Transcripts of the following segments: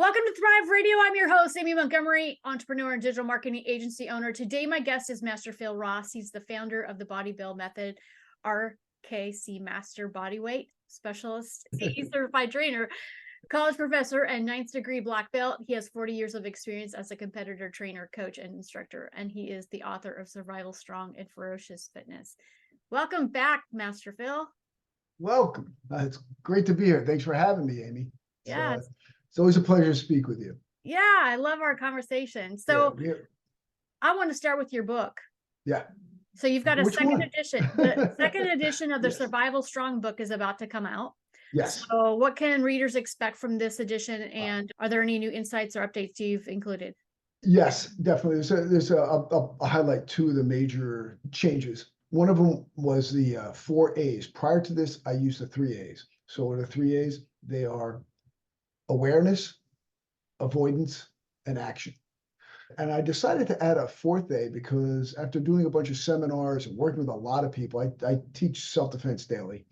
Welcome to Thrive Radio. I'm your host, Aimee Montgomery, entrepreneur and digital marketing agency owner. Today, my guest is Master Phil Ross. He's the founder of the Body Build Method, RKC Master Bodyweight Specialist, CE certified trainer, college professor, and 9th degree black belt. He has 40 years of experience as a competitor, trainer, coach, and instructor, and he is the author of Survival Strong and Ferocious Fitness. Welcome back, Master Phil. Welcome. It's great to be here. Thanks for having me, Aimee. Yeah. It's always a pleasure to speak with you. Yeah, I love our conversation. So I want to start with your book. Yeah. So you've got a Which second one? edition. The second edition of the Yes. Survival Strong book is about to come out. Yes. So what can readers expect from this edition? And are there any new insights or updates you've included? Yes, definitely. I'll highlight two of the major changes. One of them was the 4 A's. Prior to this, I used the 3 A's. So what are the 3 A's? They are awareness, avoidance, and action. And I decided to add a 4th A because after doing a bunch of seminars and working with a lot of people, I teach self-defense daily.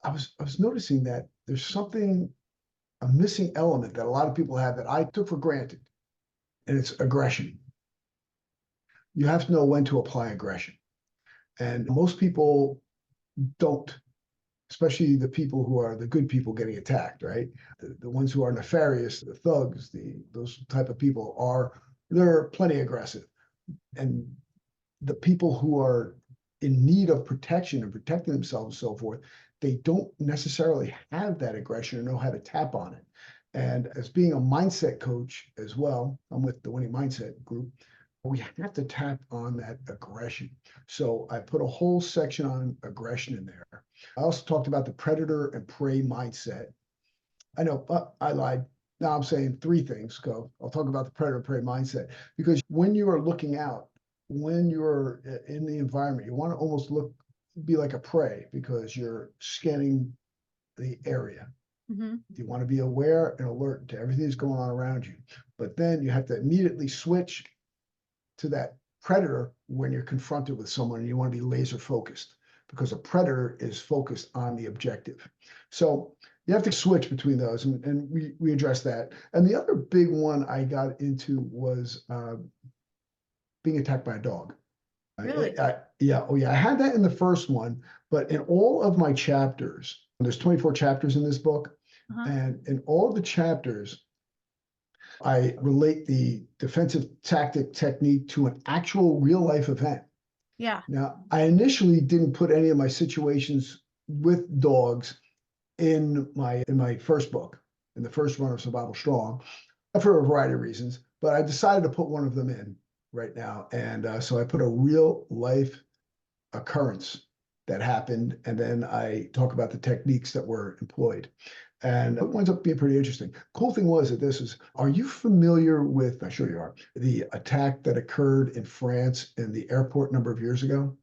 I was noticing that there's a missing element that a lot of people have that I took for granted, and it's aggression. You have to know when to apply aggression. And most people don't, especially the people who are the good people getting attacked, right? The ones who are nefarious, the thugs, those type of people they're plenty aggressive. And the people who are in need of protection and protecting themselves and so forth, they don't necessarily have that aggression or know how to tap on it. And as being a mindset coach as well, I'm with the Winning Mindset group, we have to tap on that aggression. So I put a whole section on aggression in there. I also talked about the predator and prey mindset. I know, I lied. Now I'm saying 3 things. I'll talk about the predator and prey mindset, because when you are looking out, when you're in the environment, you want to almost be like a prey because you're scanning the area. Mm-hmm. You want to be aware and alert to everything that's going on around you. But then you have to immediately switch to that predator when you're confronted with someone, and you want to be laser focused because a predator is focused on the objective. So you have to switch between those, and we address that. And the other big one I got into was being attacked by a dog. Really? I had that in the first one, but in all of my chapters, there's 24 chapters in this book, and in all of the chapters, I relate the defensive tactic technique to an actual real life event. Yeah. Now, I initially didn't put any of my situations with dogs in my first book, in the first run of Survival Strong, for a variety of reasons, but I decided to put one of them in right now. And so I put a real life occurrence that happened, and then I talk about the techniques that were employed. And it winds up being pretty interesting. Cool thing was that are you familiar with, I'm sure you are, the attack that occurred in France in the airport a number of years ago?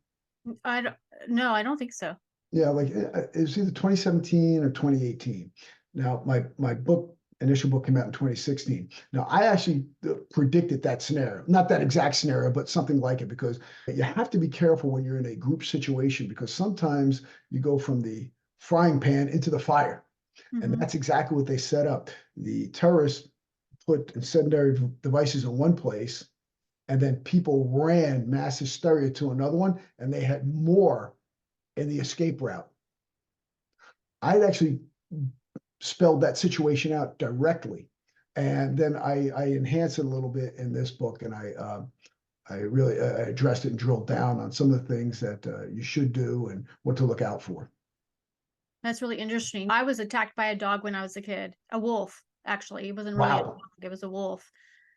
No, I don't think so. Yeah, like it was either 2017 or 2018. Now, my initial book came out in 2016. Now, I actually predicted that scenario, not that exact scenario, but something like it, because you have to be careful when you're in a group situation, because sometimes you go from the frying pan into the fire. And that's exactly what they set up. The terrorists put incendiary devices in one place, and then people ran mass hysteria to another one, and they had more in the escape route. I'd actually spelled that situation out directly, and then I enhanced it a little bit in this book, and I really addressed it and drilled down on some of the things that you should do and what to look out for. That's really interesting. I was attacked by a dog when I was a kid, a wolf, actually. It wasn't really a dog, it was a wolf.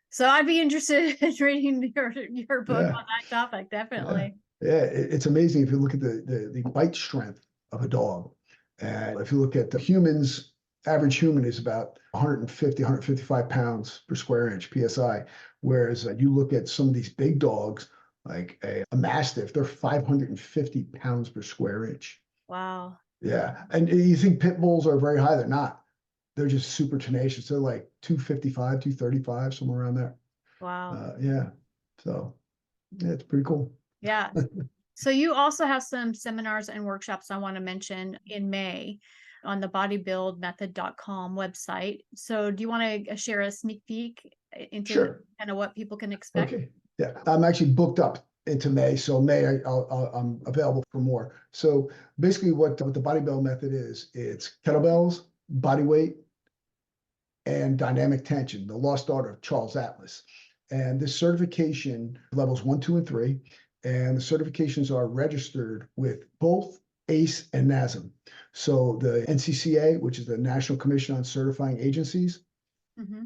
So I'd be interested in reading your book on that topic, definitely. Yeah, it's amazing if you look at the bite strength of a dog. And if you look at the humans, average human is about 150, 155 pounds per square inch, PSI. Whereas you look at some of these big dogs, like a Mastiff, they're 550 pounds per square inch. Wow. Yeah. And you think pit bulls are very high. They're not. They're just super tenacious. They're like 255, 235, somewhere around there. Wow. Yeah. So yeah, it's pretty cool. Yeah. So you also have some seminars and workshops I want to mention in May. on the bodybuildmethod.com website. So do you want to share a sneak peek into Sure. kind of what people can expect? Okay. Yeah, I'm actually booked up into May. So May, I'm available for more. So basically what the body build method is, it's kettlebells, body weight, and dynamic tension, the lost art of Charles Atlas. And this certification levels 1, 2, and 3. And the certifications are registered with both ACE and NASM. So the NCCA, which is the National Commission on Certifying Agencies,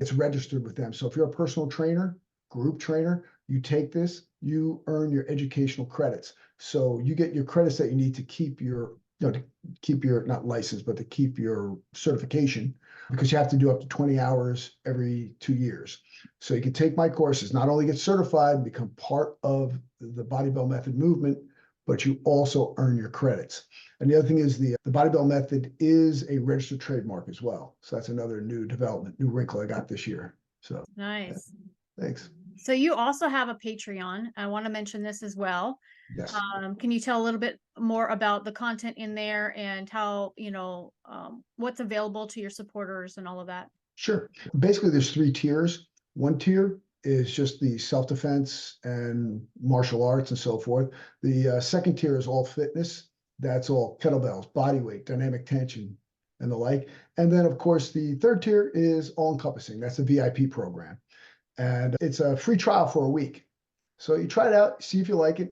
it's registered with them. So if you're a personal trainer, group trainer, you take this, you earn your educational credits. So you get your credits that you need to keep your, to keep your, not license, but to keep your certification, because you have to do up to 20 hours every 2 years. So you can take my courses, not only get certified and become part of the Body Build Method movement, but you also earn your credits. And the other thing is the Body Build Method is a registered trademark as well. So that's another new development, new wrinkle I got this year. So Nice. yeah. Thanks. So you also have a Patreon. I want to mention this as well. Yes. Can you tell a little bit more about the content in there and how, what's available to your supporters and all of that? Sure. Basically, there's 3 tiers. One tier is just the self-defense and martial arts and so forth. The second tier is all fitness. That's all kettlebells, body weight, dynamic tension, and the like. And then, of course, the third tier is all-encompassing. That's the VIP program. And it's a free trial for a week. So you try it out, see if you like it.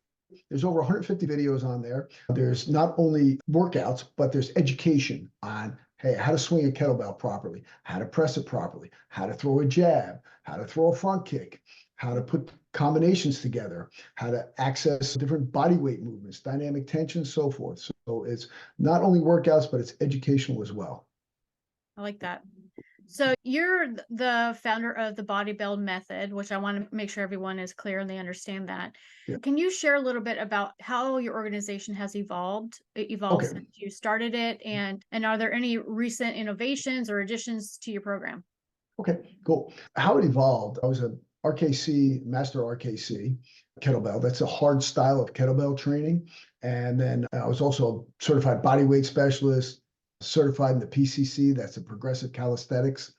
There's over 150 videos on there. There's not only workouts, but there's education on, hey, how to swing a kettlebell properly, how to press it properly, how to throw a jab, how to throw a front kick, how to put combinations together, how to access different body weight movements, dynamic tension, so forth. So it's not only workouts, but it's educational as well. I like that. So you're the founder of the Body Build Method, which I want to make sure everyone is clear and they understand that. Yeah. Can you share a little bit about how your organization has evolved Okay. since you started it, and are there any recent innovations or additions to your program? Okay, cool. How it evolved, I was a RKC, master RKC kettlebell. That's a hard style of kettlebell training. And then I was also a certified bodyweight specialist, certified in the PCC, that's the progressive calisthenics.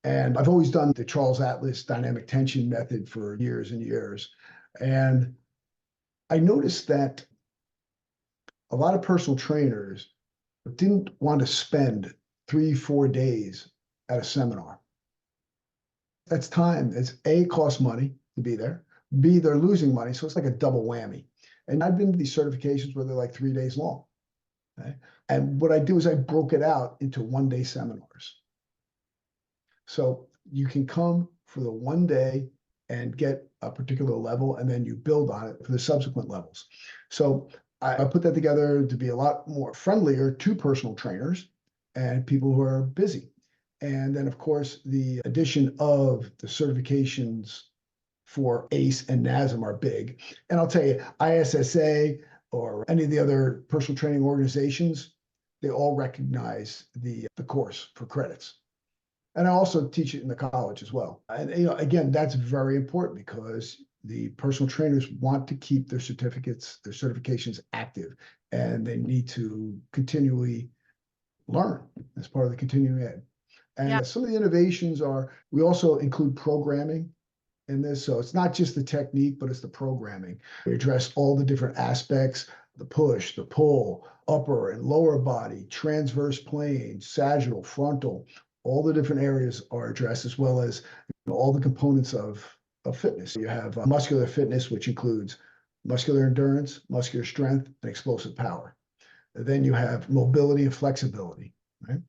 And I've always done the Charles Atlas dynamic tension method for years and years. And I noticed that a lot of personal trainers didn't want to spend 3, 4 days at a seminar. That's time. It's A, costs money to be there. B, they're losing money. So it's like a double whammy. And I've been to these certifications where they're like 3 days long. Okay? And what I do is I broke it out into 1-day seminars. So you can come for the 1 day and get a particular level, and then you build on it for the subsequent levels. So I put that together to be a lot more friendlier to personal trainers and people who are busy. And then, of course, the addition of the certifications for ACE and NASM are big. And I'll tell you, ISSA or any of the other personal training organizations, they all recognize the course for credits. And I also teach it in the college as well. And again, that's very important because the personal trainers want to keep their certificates, their certifications active, and they need to continually learn as part of the continuing ed. And some of the innovations are, we also include programming in this. So it's not just the technique, but it's the programming. We address all the different aspects, the push, the pull, upper and lower body, transverse plane, sagittal, frontal, all the different areas are addressed, as well as all the components of fitness. You have muscular fitness, which includes muscular endurance, muscular strength, and explosive power. And then you have mobility and flexibility, right?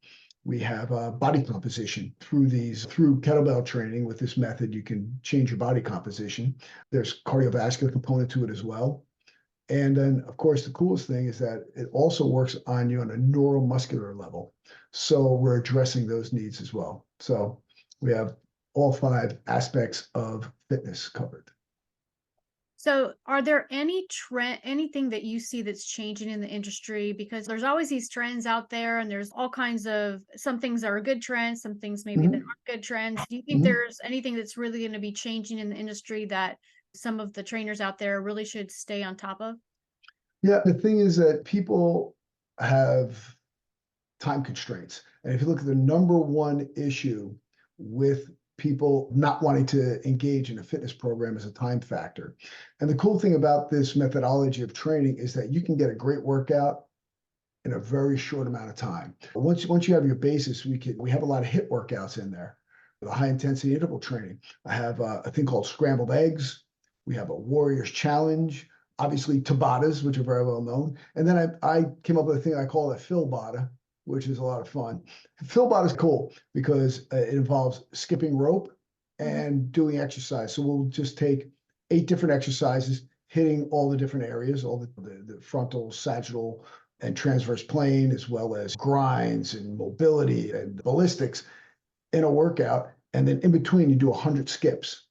We have body composition through kettlebell training. With this method, you can change your body composition. There's cardiovascular component to it as well. And then, of course, the coolest thing is that it also works on you on a neuromuscular level. So we're addressing those needs as well. So we have all 5 aspects of fitness covered. So are there anything that you see that's changing in the industry? Because there's always these trends out there, and there's all kinds of, some things are good trends, some things maybe that aren't good trends. Do you think there's anything that's really going to be changing in the industry that some of the trainers out there really should stay on top of? Yeah, the thing is that people have time constraints. And if you look at the number one issue with people not wanting to engage in a fitness program is a time factor. And the cool thing about this methodology of training is that you can get a great workout in a very short amount of time. Once you have your basis, we have a lot of HIIT workouts in there, the high intensity interval training. I have a thing called scrambled eggs. We have a warrior's challenge, obviously Tabatas, which are very well known. And then I came up with a thing I call a Philbata, which is a lot of fun. Philbot is cool because it involves skipping rope and doing exercise. So we'll just take 8 different exercises, hitting all the different areas, all the frontal, sagittal, and transverse plane, as well as grinds and mobility and ballistics in a workout. And then in between, you do 100 skips.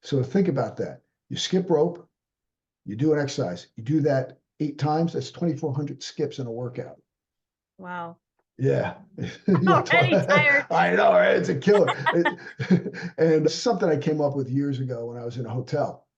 So think about that. You skip rope, you do an exercise, you do that 8 times, that's 2,400 skips in a workout. Wow. Yeah. Already tired. I know, right? It's a killer. And it's something I came up with years ago when I was in a hotel.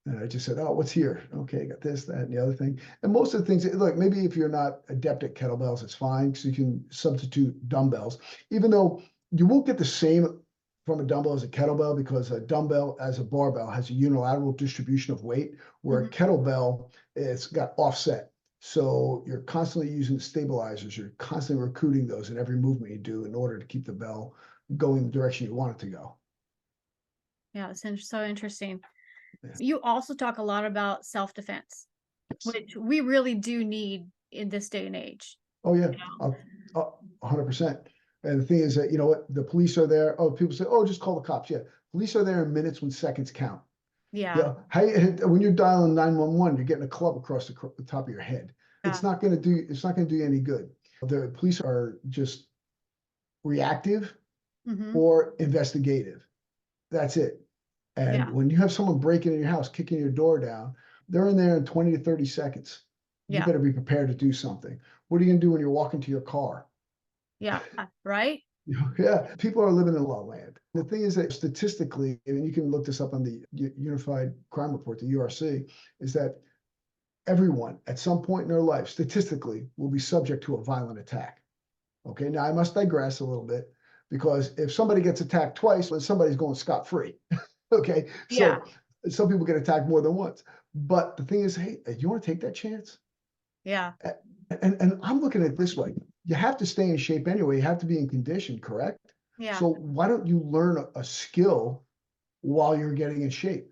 And I just said, oh, what's here? Okay, got this, that, and the other thing. And most of the things, look, maybe if you're not adept at kettlebells, it's fine because you can substitute dumbbells, even though you won't get the same from a dumbbell as a kettlebell because a dumbbell as a barbell has a unilateral distribution of weight, where a kettlebell, it's got offset. So you're constantly using stabilizers. You're constantly recruiting those in every movement you do in order to keep the bell going the direction you want it to go. Yeah, it's so interesting. Yeah. You also talk a lot about self-defense, which we really do need in this day and age. Oh, yeah, You know? 100%. And the thing is that, you know what, the police are there. Oh, people say, oh, just call the cops. Yeah, police are there in minutes when seconds count. Yeah. When you're dialing 911, you're getting a club across the top of your head. Yeah. It's not going to do you any good. The police are just reactive or investigative. That's it. And when you have someone breaking in your house, kicking your door down, they're in there in 20 to 30 seconds. You better be prepared to do something. What are you going to do when you're walking to your car? Yeah, right? Yeah, people are living in la la land. The thing is that statistically, and you can look this up on the Unified Crime Report, the URC, is that everyone at some point in their life, statistically, will be subject to a violent attack. Okay, now I must digress a little bit because if somebody gets attacked twice, then somebody's going scot-free. Okay, so some people get attacked more than once. But the thing is, hey, you want to take that chance? Yeah. And I'm looking at it this way. You have to stay in shape anyway. You have to be in condition, correct? Yeah. So why don't you learn a skill while you're getting in shape?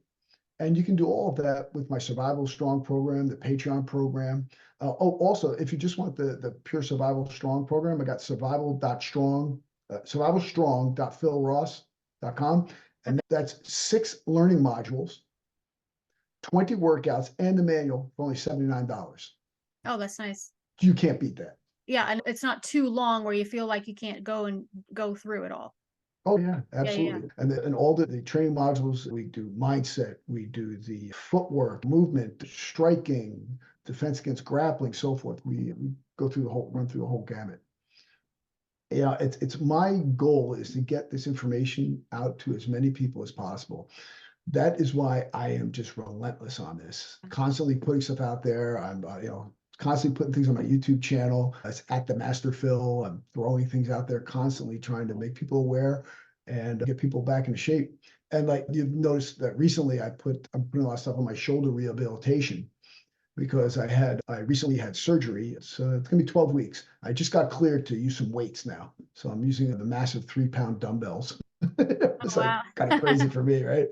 And you can do all of that with my Survival Strong program, the Patreon program. Also, if you just want the pure Survival Strong program, I got survivalstrong.philross.com. And that's 6 learning modules, 20 workouts, and the manual for only $79. Oh, that's nice. You can't beat that. Yeah, and it's not too long where you feel like you can't go through it all. Oh, yeah, absolutely. Yeah. And all the training modules, we do mindset, we do the footwork, movement, striking, defense against grappling, so forth. We go through run through the whole gamut. Yeah, it's my goal is to get this information out to as many people as possible. That is why I am just relentless on this, constantly putting stuff out there. I'm, constantly putting things on my YouTube channel. It's at the Master Phil. I'm throwing things out there, constantly trying to make people aware and get people back into shape. And like you've noticed that recently, I'm putting a lot of stuff on my shoulder rehabilitation because I recently had surgery. It's going to be 12 weeks. I just got cleared to use some weights now. So I'm using the massive 3-pound dumbbells. It's like kind of crazy for me, right?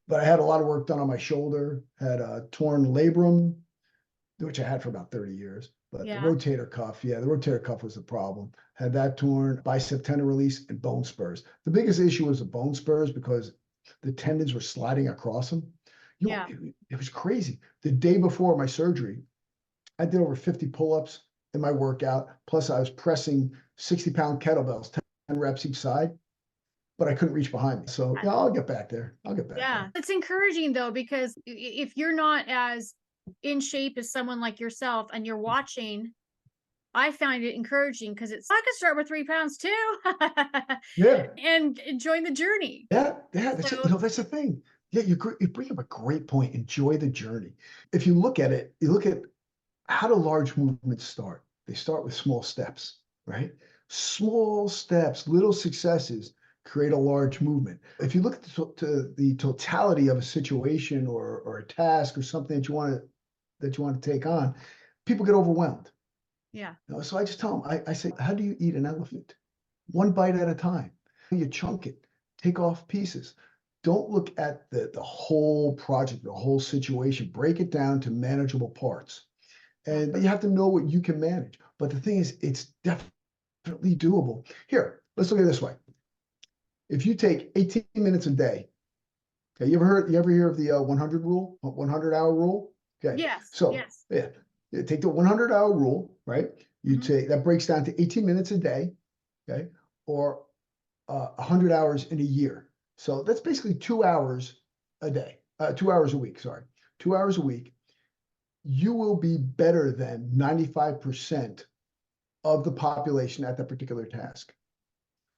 But I had a lot of work done on my shoulder, had a torn labrum, which I had for about 30 years. But the rotator cuff, the rotator cuff was the problem. Had that torn, bicep tendon release, and bone spurs. The biggest issue was the bone spurs because the tendons were sliding across them. It was crazy. The day before my surgery, I did over 50 pull-ups in my workout. Plus, I was pressing 60-pound kettlebells, 10 reps each side, but I couldn't reach behind me. So I'll get back there. Yeah, it's encouraging though, because if you're not as in shape as someone like yourself and you're watching, I find it encouraging because I could start with 3 pounds too. And enjoy the journey. Yeah. That's that's the thing. Yeah, you bring up a great point. Enjoy the journey. If you look at it, you look at how do large movements start? They start with small steps, right? Small steps, little successes create a large movement. If you look at the totality of a situation or a task or something that you want to take on, people get overwhelmed. Yeah. You know, so I just tell them, I say, how do you eat an elephant? One bite at a time. You chunk it, take off pieces. Don't look at the whole project, the whole situation. Break it down to manageable parts. Yeah. And you have to know what you can manage. But the thing is, it's definitely doable. Here, let's look at it this way. If you take 18 minutes a day, okay, you ever hear of the 100 rule, 100-hour rule? Okay, Yes. so Yes. yeah, take the 100-hour rule, right? You Mhm. take that breaks down to 18 minutes a day, okay, or 100 hours in a year. So that's basically 2 hours a day, 2 hours a week. Sorry, 2 hours a week. You will be better than 95% of the population at that particular task.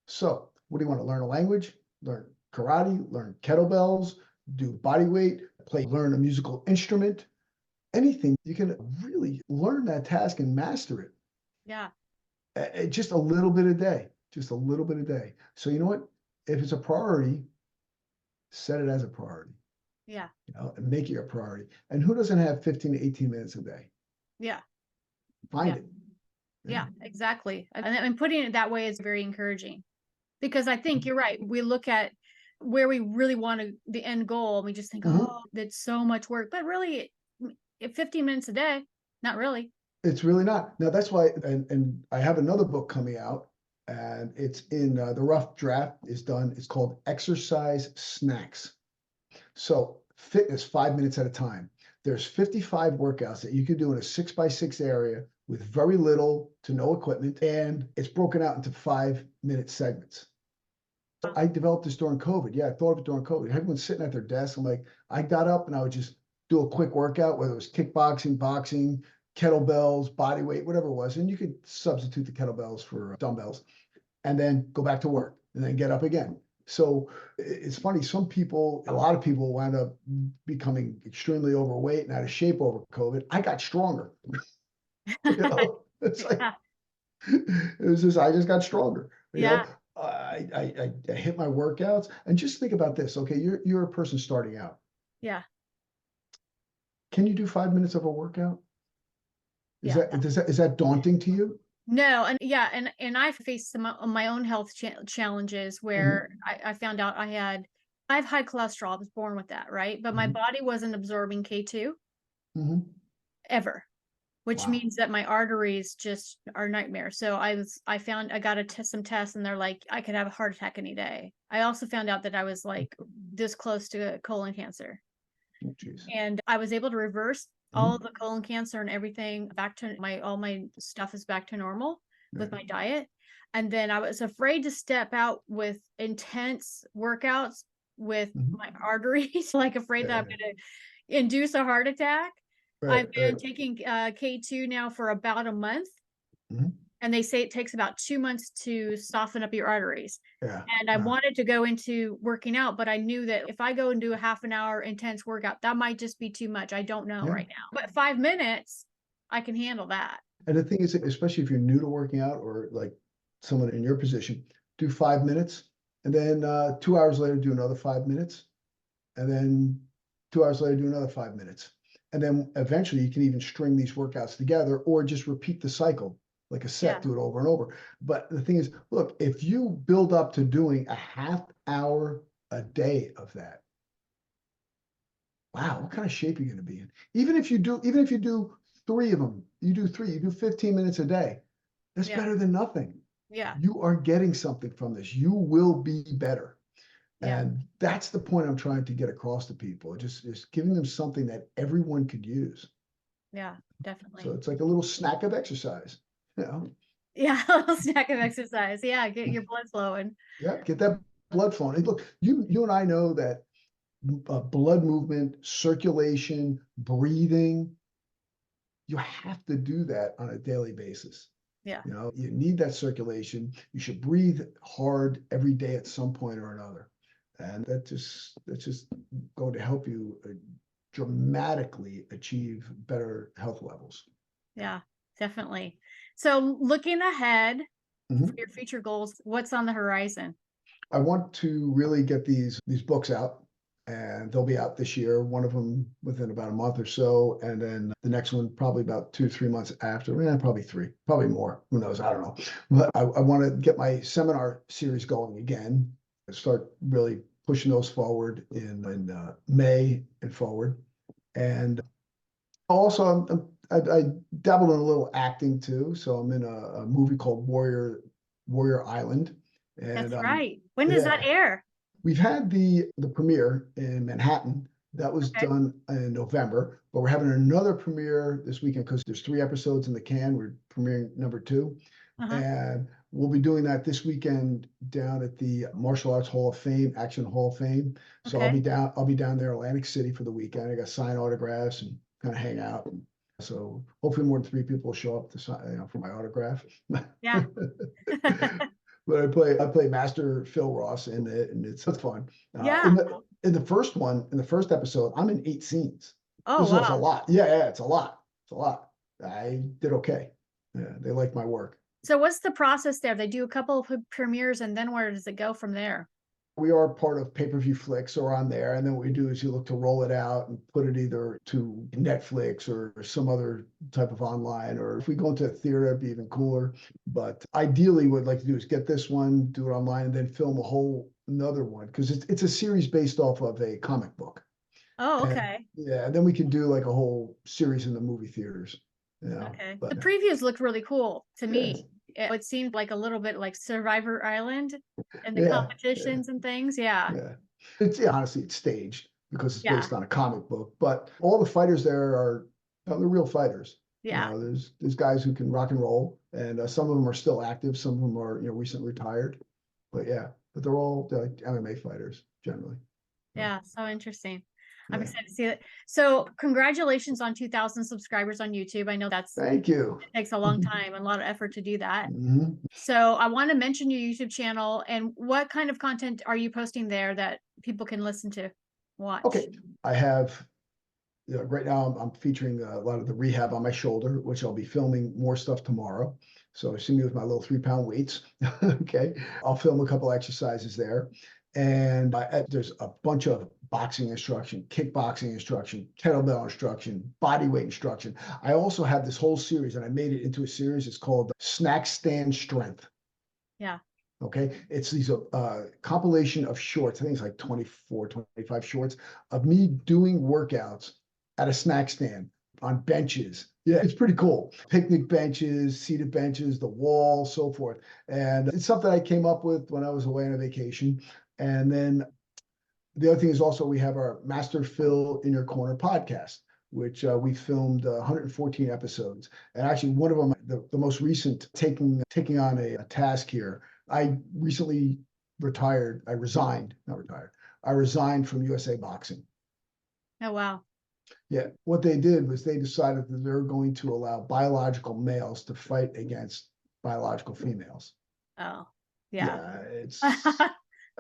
So, what do you want to learn a language? Learn karate, learn kettlebells, do body weight, learn a musical instrument, anything. You can really learn that task and master it. Yeah. Just a little bit a day, just a little bit a day. So, you know what? If it's a priority, set it as a priority, Yeah. and make it a priority. And who doesn't have 15 to 18 minutes a day? Yeah. Find Yeah. it. Yeah. Exactly. And putting it that way is very encouraging, because I think you're right. We look at where we really want to, the end goal, and we just think, Mhm. oh, that's so much work. But really, 15 minutes a day, not really. It's really not. Now that's why, and I have another book coming out, and it's in the rough draft is done. It's called Exercise Snacks. So fitness 5 minutes at a time. There's 55 workouts that you can do in a 6x6 area with very little to no equipment, and it's broken out into 5-minute segments. So I developed this during COVID. Yeah, I thought of it during COVID. Everyone's sitting at their desk. I'm like, I got up and I would just do a quick workout, whether it was kickboxing, boxing, kettlebells, body weight, whatever it was. And you could substitute the kettlebells for dumbbells and then go back to work and then get up again. So it's funny. A lot of people wound up becoming extremely overweight and out of shape over COVID. I got stronger. It's like, Yeah. it was just, I just got stronger. Yeah. I hit my workouts, and just think about this. Okay, you're a person starting out. Yeah. Can you do 5 minutes of a workout? Yeah. Is that daunting to you? No, and yeah, and I faced some of my own health challenges where Mhm, I found out I have high cholesterol. I was born with that, right? But my mhm, body wasn't absorbing K2 mhm. ever, which Wow. means that my arteries just are nightmare. So I got some tests, and they're like, I could have a heart attack any day. I also found out that I was like this close to colon cancer, Oh, jeez. and I was able to reverse all of Mhm. the colon cancer and everything back to all my stuff is back to normal with Right. my diet. And then I was afraid to step out with intense workouts with Mhm. my arteries, like afraid that I'm Yeah. going to induce a heart attack. Right. I've Right. been taking K2 now for about a month, Mhm. and they say it takes about 2 months to soften up your arteries. Yeah. And I Yeah. wanted to go into working out, but I knew that if I go and do a half an hour intense workout, that might just be too much. I don't know Yeah. right now. But 5 minutes, I can handle that. And the thing is, especially if you're new to working out or like someone in your position, do 5 minutes, and then 2 hours later do another 5 minutes, and then 2 hours later do another 5 minutes. And then eventually you can even string these workouts together or just repeat the cycle like a Yeah. set, do it over and over. But the thing is, look, if you build up to doing a half hour a day of that, wow, what kind of shape are you going to be in? Even if you do three of them, you do 15 minutes a day. That's Yeah. better than nothing. Yeah. You are getting something from this. You will be better. Yeah. And that's the point I'm trying to get across to people. Just giving them something that everyone could use. Yeah. So Definitely. it's like a little snack of exercise. You know, Yeah. A little snack of exercise. Yeah. Get your blood flowing. yeah, get that blood flowing. And look, you and I know that blood movement, circulation, breathing, you have to do that on a daily basis. Yeah. You need that circulation. You should breathe hard every day at some point or another. And that's just going to help you dramatically achieve better health levels. Yeah. Definitely. So looking ahead for Mhm. your future goals, what's on the horizon? I want to really get these books out, and they'll be out this year. One of them within about a month or so, and then the next one probably about 2 3 months after. Probably three, probably more. Who knows? I don't know. But I want to get my seminar series going again. And start really pushing those forward in May and forward. And also, I dabbled in a little acting too. So I'm in a movie called Warrior Island, and That's right. When does that yeah. air? We've had the premiere in Manhattan. That was Okay. done in November, but we're having another premiere this weekend because there's 3 episodes in the can. We're premiering number two, Uh-huh. and we'll be doing that this weekend down at the Martial Arts Hall of Fame, Action Hall of Fame. So Okay. I'll be down there, Atlantic City for the weekend. I got signed autographs and kind of hang out. So hopefully more than 3 people will show up to sign, for my autograph. Yeah. But I play Master Phil Ross in it, and it's fun. Yeah. In the first episode, I'm in 8 scenes. Oh, This was a wow. lot. Yeah, it's a lot. It's a lot. I did okay. Yeah, they like my work. So what's the process there? They do a couple of premieres and then where does it go from there? We are part of pay-per-view flicks or on there, and then what we do is you look to roll it out and put it either to Netflix or some other type of online, or if we go into a theater, it'd be even cooler. But ideally, what I'd like to do is get this one, do it online, and then film a whole another one because it's a series based off of a comic book. Oh, And okay. yeah, and then we can do like a whole series in the movie theaters. Okay. But The previews look really cool to yeah, me. It seemed like a little bit like Survivor Island and the yeah, yeah. competitions and things. Yeah. Yeah. Honestly, it's staged because it's Yeah. based on a comic book, but all the fighters there are, they're real fighters. Yeah. There's guys who can rock and roll, and some of them are still active. Some of them are, recently retired. But yeah, but they're like MMA fighters generally. So, Yeah. So interesting. I'm yeah. excited to see it. So congratulations on 2,000 subscribers on YouTube. I know Thank you. it takes a long time and a lot of effort to do that. Mhm. So I want to mention your YouTube channel and what kind of content are you posting there that people can listen to, watch? Okay, I have right now I'm featuring a lot of the rehab on my shoulder, which I'll be filming more stuff tomorrow. So see me with my little 3 pound weights. Okay. I'll film a couple exercises there. And there's a bunch of boxing instruction, kickboxing instruction, kettlebell instruction, body weight instruction. I also have this whole series and I made it into a series. It's called Snack Stand Strength. Yeah. Okay. It's these compilation of shorts. I think it's like 24, 25 shorts of me doing workouts at a snack stand on benches. Yeah, it's pretty cool. Picnic benches, seated benches, the wall, so forth. And it's something I came up with when I was away on a vacation. And then the other thing is also we have our Master Phil in Your Corner podcast, which we filmed 114 episodes. And actually, one of them, the most recent, taking on a task here. I recently retired. I resigned, not retired. I resigned from USA Boxing. Oh, wow. Yeah, what they did was they decided that they're going to allow biological males to fight against biological females. Oh, yeah. Yeah,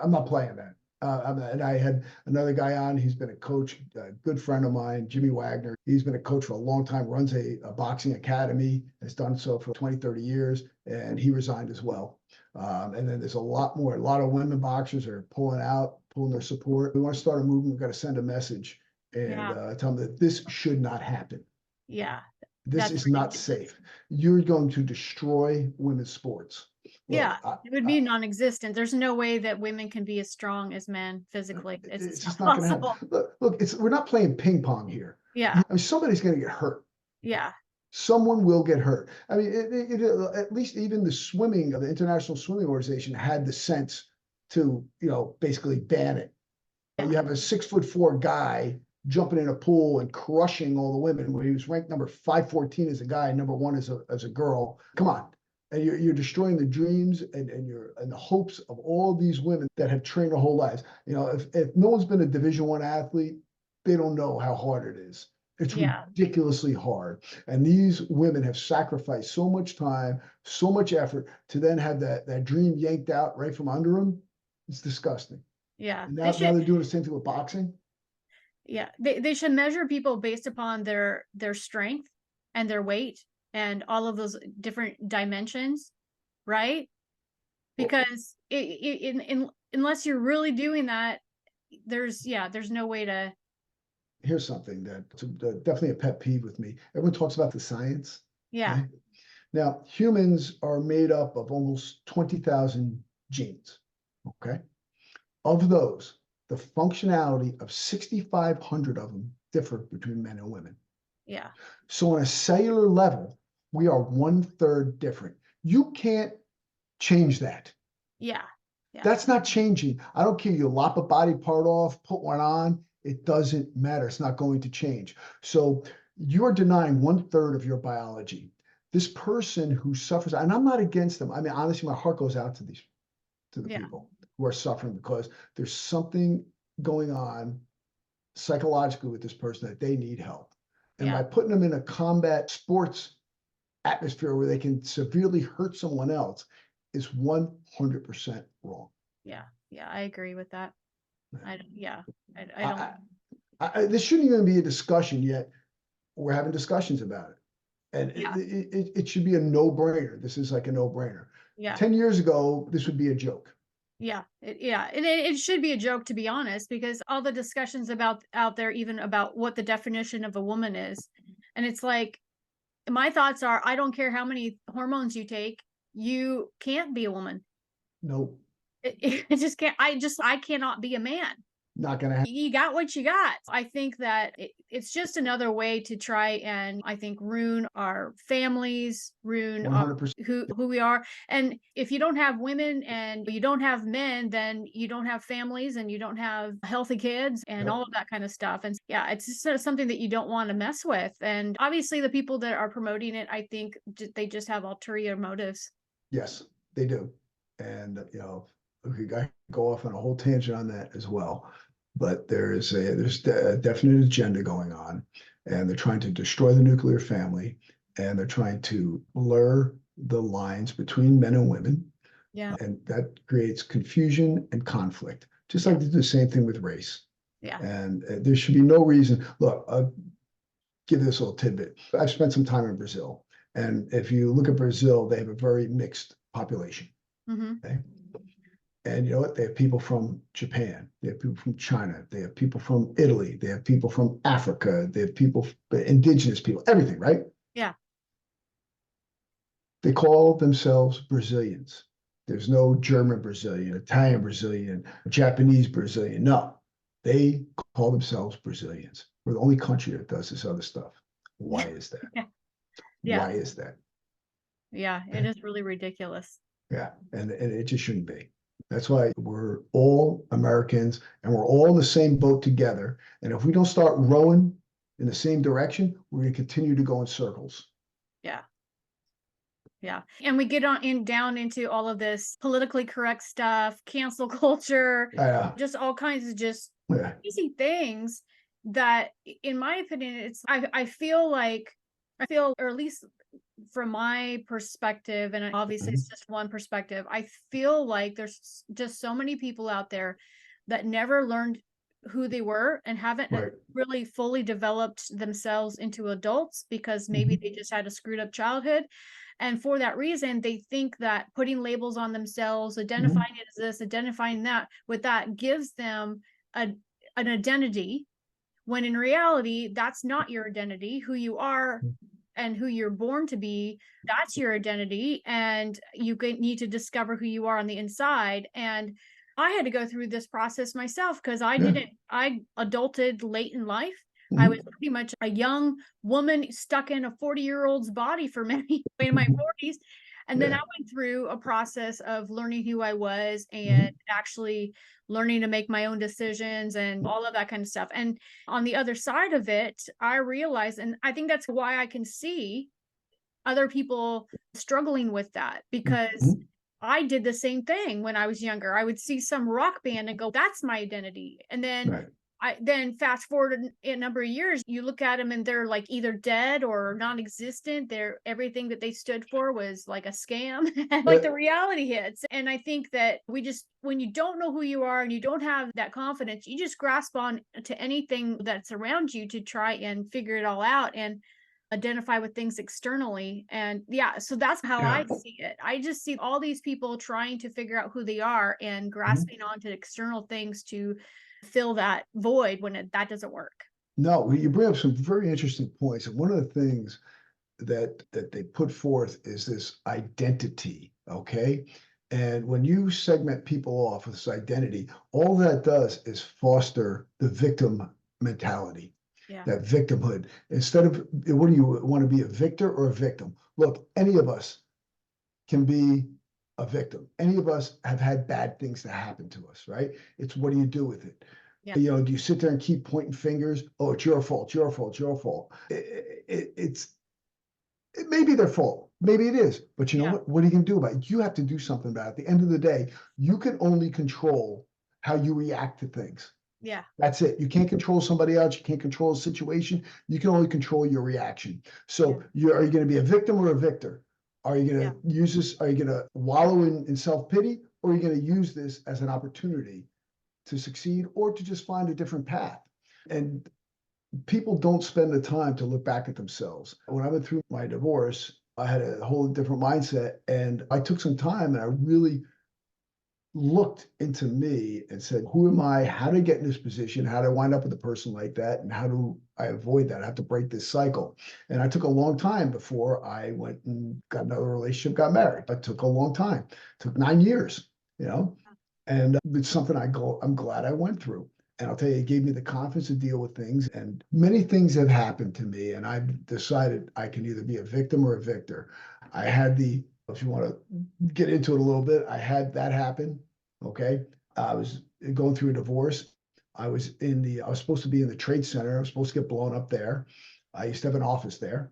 I'm not playing that. And I had another guy on. He's been a coach, a good friend of mine, Jimmy Wagner. He's been a coach for a long time, runs a boxing academy, has done so for 20, 30 years, and he resigned as well. And then there's a lot of women boxers are pulling their support. We want to start a movement. We've got to send a message and Yeah. tell them that this should not happen. Yeah. This That's is not ridiculous. safe. You're going to destroy women's sports. Yeah. Look, It would be non-existent. There's no way that women can be as strong as men physically. It's it's just not just not going to happen. possible. Look, we're not playing ping pong here. Yeah. I mean, somebody's going to get hurt. Yeah. Someone will get hurt. I mean, at least even the International Swimming Organization had the sense to, basically ban it. Yeah. You have a 6'4" guy jumping in a pool and crushing all the women when he was ranked number 514 as a guy, number one as a girl. Come on. And you're destroying the dreams and the hopes of all these women that have trained their whole lives. If no one's been a Division I athlete, they don't know how hard it is. It's Yeah. ridiculously hard. And these women have sacrificed so much time, so much effort to then have that dream yanked out right from under them. It's disgusting. Yeah. And They now should, they're doing the same thing with boxing. yeah. They should measure people based upon their strength and their weight and all of those different dimensions, right? Well, Because unless you're really doing that, there's no way to. here's something that's definitely a pet peeve with me. Everyone talks about the science. Yeah, Okay. Now, humans are made up of almost 20,000 genes. Okay. Of those, the functionality of 6,500 of them differ between men and women. yeah, So, on a cellular level, we are 1/3 different. You can't change that. yeah, yeah, That's not changing. I don't care. You lop a body part off, put one on. It doesn't matter. It's not going to change. So you're denying 1/3 of your biology. This person who suffers, and I'm not against them. I mean, honestly, my heart goes out to the yeah, people who are suffering because there's something going on psychologically with this person that they need help. And yeah, by putting them in a combat sports atmosphere where they can severely hurt someone else is 100% wrong. yeah, yeah. I agree with that. Yeah, I don't. I, this shouldn't even be a discussion yet. We're having discussions about it. And Yeah, it should be a no-brainer. This is like a no-brainer. yeah. 10 years ago, this would be a joke. Yeah, and it should be a joke, to be honest, because all the discussions about out there, even about what the definition of a woman is, and it's like my thoughts are, I don't care how many hormones you take, you can't be a woman. Nope, It just can't. I cannot be a man. not gonna happen. You got what you got. I think that it's just another way to try and, I think, ruin our families, ruin our, 100%. who we are. And if you don't have women and you don't have men, then you don't have families and you don't have healthy kids and Yep. all of that kind of stuff. And yeah, it's just something that you don't want to mess with. And obviously the people that are promoting it, I think they just have ulterior motives. Yes, they do. And we could go off on a whole tangent on that as well. But there's a definite agenda going on, and they're trying to destroy the nuclear family, and they're trying to blur the lines between men and women, Yeah. and that creates confusion and conflict. Just Yeah. like they do the same thing with race. Yeah. And there should be no reason. Look, I'll give this a little tidbit. I've spent some time in Brazil, and if you look at Brazil, they have a very mixed population. Mm-hmm. Okay. And you know what? They have people from Japan. They have people from China. They have people from Italy. They have people from Africa. They have people, indigenous people, everything, right? Yeah. They call themselves Brazilians. There's no German Brazilian, Italian Brazilian, Japanese Brazilian. No, they call themselves Brazilians. We're the only country that does this other stuff. Why is that? Yeah. Why is that? Yeah, it is really ridiculous. Yeah, and it just shouldn't be. That's why we're all Americans and we're all in the same boat together. And if we don't start rowing in the same direction, we're going to continue to go in circles. Yeah. Yeah. And we get down into all of this politically correct stuff, cancel culture, just all kinds of just easy things that, in my opinion, I feel, or at least from my perspective, and obviously it's just one perspective, I feel like there's just so many people out there that never learned who they were and haven't really fully developed themselves into adults because maybe they just had a screwed up childhood. And for that reason, they think that putting labels on themselves, identifying it as this, identifying that with that, gives them an identity, when in reality, that's not your identity. Who you are and who you're born to be, that's your identity. And you need to discover who you are on the inside. And I had to go through this process myself because I adulted late in life. I was pretty much a young woman stuck in a 40-year-old's body for many in my 40s. And then I went through a process of learning who I was and actually learning to make my own decisions and all of that kind of stuff. And on the other side of it, I realized, and I think that's why I can see other people struggling with that, because I did the same thing when I was younger. I would see some rock band and go, that's my identity. And then then fast forward a number of years, you look at them and they're like either dead or non-existent. Everything that they stood for was like a scam. And like the reality hits. And I think that when you don't know who you are and you don't have that confidence, you just grasp on to anything that's around you to try and figure it all out. And identify with things externally. And yeah, so that's how Yeah. I see it. I just see all these people trying to figure out who they are and Mhm. grasping onto external things to fill that void when that doesn't work. No, you bring up some very interesting points. And one of the things that they put forth is this identity, okay? And when you segment people off with this identity, all that does is foster the victim mentality, Yeah. that victimhood. Instead of, what do you want to be, a victor or a victim? Look, any of us can be a victim. Any of us have had bad things that happen to us, right? It's what do you do with it? Yeah. You know, do you sit there and keep pointing fingers? Oh, it's your fault, your fault, your fault. It may be their fault. Maybe it is. But you know Yeah. what? What are you going to do about it? You have to do something about it. At the end of the day, you can only control how you react to things. Yeah. That's it. You can't control somebody else. You can't control a situation. You can only control your reaction. So are you going to be a victim or a victor? Are you going Yeah. to use this? Are you going to wallow in self-pity? Or are you going to use this as an opportunity to succeed or to just find a different path? And people don't spend the time to look back at themselves. When I went through my divorce, I had a whole different mindset, and I took some time and I really looked into me and said, who am I? How did I get in this position? How did I wind up with a person like that? And how do I avoid that? I have to break this cycle. And I took a long time before I went and got another relationship, got married. It took a long time. It took 9 years, you know, and it's something I'm glad I went through. And I'll tell you, it gave me the confidence to deal with things. And many things have happened to me, and I've decided I can either be a victim or a victor. I had if you want to get into it a little bit, I had that happen. Okay. I was going through a divorce. I was supposed to be in the trade center. I was supposed to get blown up there. I used to have an office there.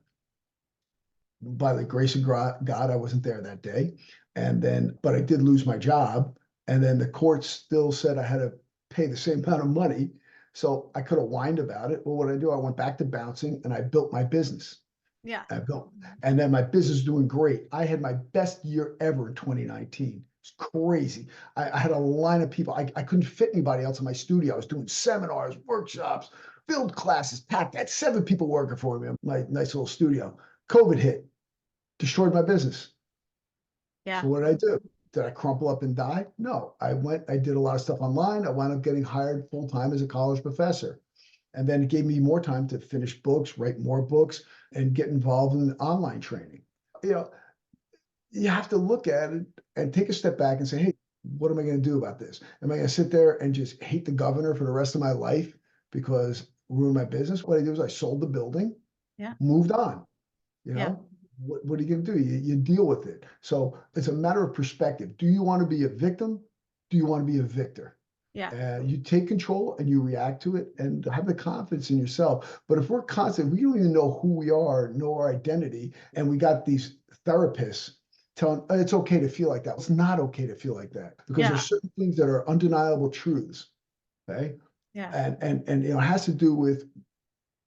By the grace of God, I wasn't there that day. But I did lose my job. And then the court still said I had to pay the same amount of money. So I could have whined about it. Well, what I do, I went back to bouncing and I built my business. Yeah. And then my business is doing great. I had my best year ever in 2019. It's crazy. I had a line of people. I couldn't fit anybody else in my studio. I was doing seminars, workshops, field classes, packed. I had 7 people working for me in my nice little studio. COVID hit, destroyed my business. Yeah. So what did I do? Did I crumple up and die? No. I did a lot of stuff online. I wound up getting hired full time as a college professor. And then it gave me more time to finish books, write more books, and get involved in online training. You know, you have to look at it and take a step back and say, hey, what am I going to do about this? Am I going to sit there and just hate the governor for the rest of my life because ruin my business? What I did was I sold the building, Yeah. moved on. You Yeah. know, what are you going to do? You deal with it. So it's a matter of perspective. Do you want to be a victim? Do you want to be a victor? Yeah. You take control and you react to it and have the confidence in yourself. But if we're constant, we don't even know who we are, know our identity, and we got these therapists telling it's okay to feel like that. It's not okay to feel like that because Yeah. there's certain things that are undeniable truths. Okay. Yeah. And it has to do with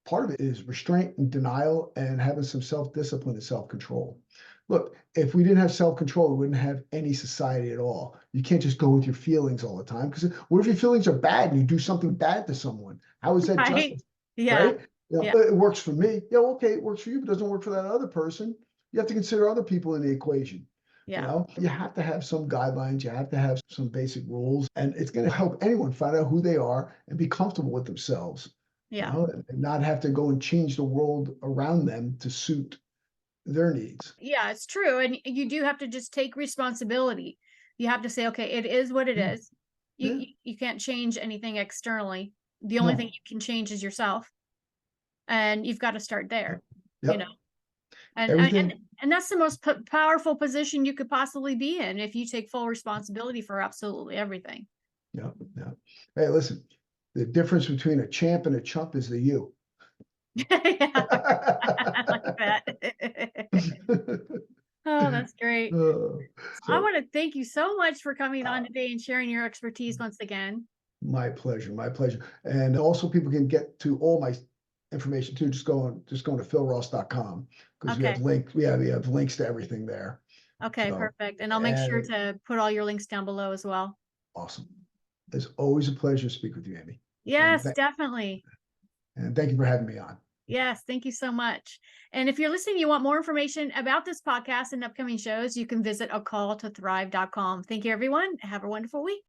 part of it is restraint and denial and having some self-discipline and self-control. Look, if we didn't have self-control, we wouldn't have any society at all. You can't just go with your feelings all the time because what if your feelings are bad and you do something bad to someone? How is that Right. justified? Yeah. Right? You know, Yeah. it works for me. Yeah, okay, it works for you, but it doesn't work for that other person. You have to consider other people in the equation. You Yeah. know, you have to have some guidelines, you have to have some basic rules, and it's going to help anyone find out who they are and be comfortable with themselves, you Yeah. know, and not have to go and change the world around them to suit their needs. Yeah, it's true. And you do have to just take responsibility. You have to say, okay, it is what it Yeah, is. yeah, You can't change anything externally. The only thing no, you can change is yourself. And you've got to start there, you know. yep, And everything. and that's the most powerful position you could possibly be in if you take full responsibility for absolutely everything. Yeah, yeah. Hey, listen, the difference between a champ and a chump is the you. Yeah, I like that. Oh, that's great. Uh, I so want to thank you so much for coming on today and sharing your expertise once again. my pleasure, my pleasure. And also people can get to all my information too. Just going to philross.com because Okay. we have links to everything there. Okay, So, perfect. And I'll make sure and to put all your links down below as well. awesome. It's always a pleasure to speak with you, Aimee. And, Yes, th- definitely. and thank you for having me on. Yes, thank you so much. And if you're listening, you want more information about this podcast and upcoming shows, you can visit acalltothrive.com. Thank you, everyone. Have a wonderful week.